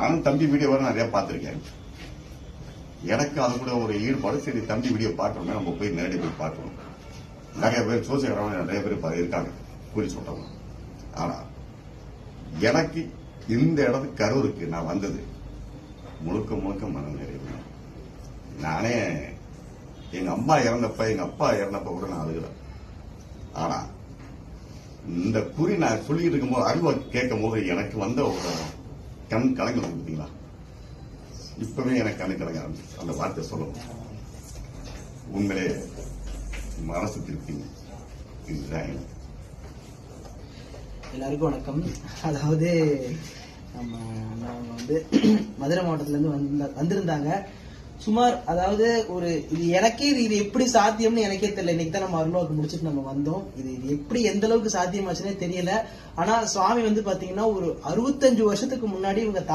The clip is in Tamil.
நானும் தம்பி வீடியோ வர நிறைய பார்த்திருக்கேன். எனக்கு அது கூட ஒரு ஈடுபாடு. சரி, தம்பி வீடியோ பார்க்கணும்னா நம்ம போய் நேரடி போய் பார்க்கணும். நிறைய பேர் சோசியக்காரங்க நிறைய பேர் இருக்காங்க கூலி சொல்றவங்க. ஆனா எனக்கு இந்த இடத்துக்கு கரூருக்கு நான் வந்தது முழுக்க முழுக்க மன நிறைவு. நானே எங்க அம்மா இறந்தப்ப எங்க அப்பா இறந்தப்ப கூட நான் அழுகல. ஆனா இந்த குறி நான் சொல்லிட்டு இருக்கும்போது அறிவை கேட்கும் போது எனக்கு வந்த ஒரு கண் கலங்க பார்த்தீங்களா, இப்பவே எனக்கு கண் கலங்க ஆரம்பிச்சு அந்த வார்த்தை சொல்லணும். உண்மையிலே மனசு திருப்தி. இதுதான் எனக்கு. எல்லாருக்கும் வணக்கம். அதாவது நம்ம வந்து மதுரை மாவட்டத்துல இருந்து வந்திருந்தாங்க. சுமார் அதாவது ஒரு இது எப்படி சாத்தியம்னு எனக்கே தெரியல. இன்னைக்கு தான் நம்ம அருள்வாக்கு முடிச்சுட்டு நம்ம வந்தோம். இது எப்படி எந்த அளவுக்கு சாத்தியமாச்சுன்னே தெரியல. ஆனா சுவாமி வந்து பாத்தீங்கன்னா ஒரு 65 வருஷத்துக்கு முன்னாடி இவங்க தாய்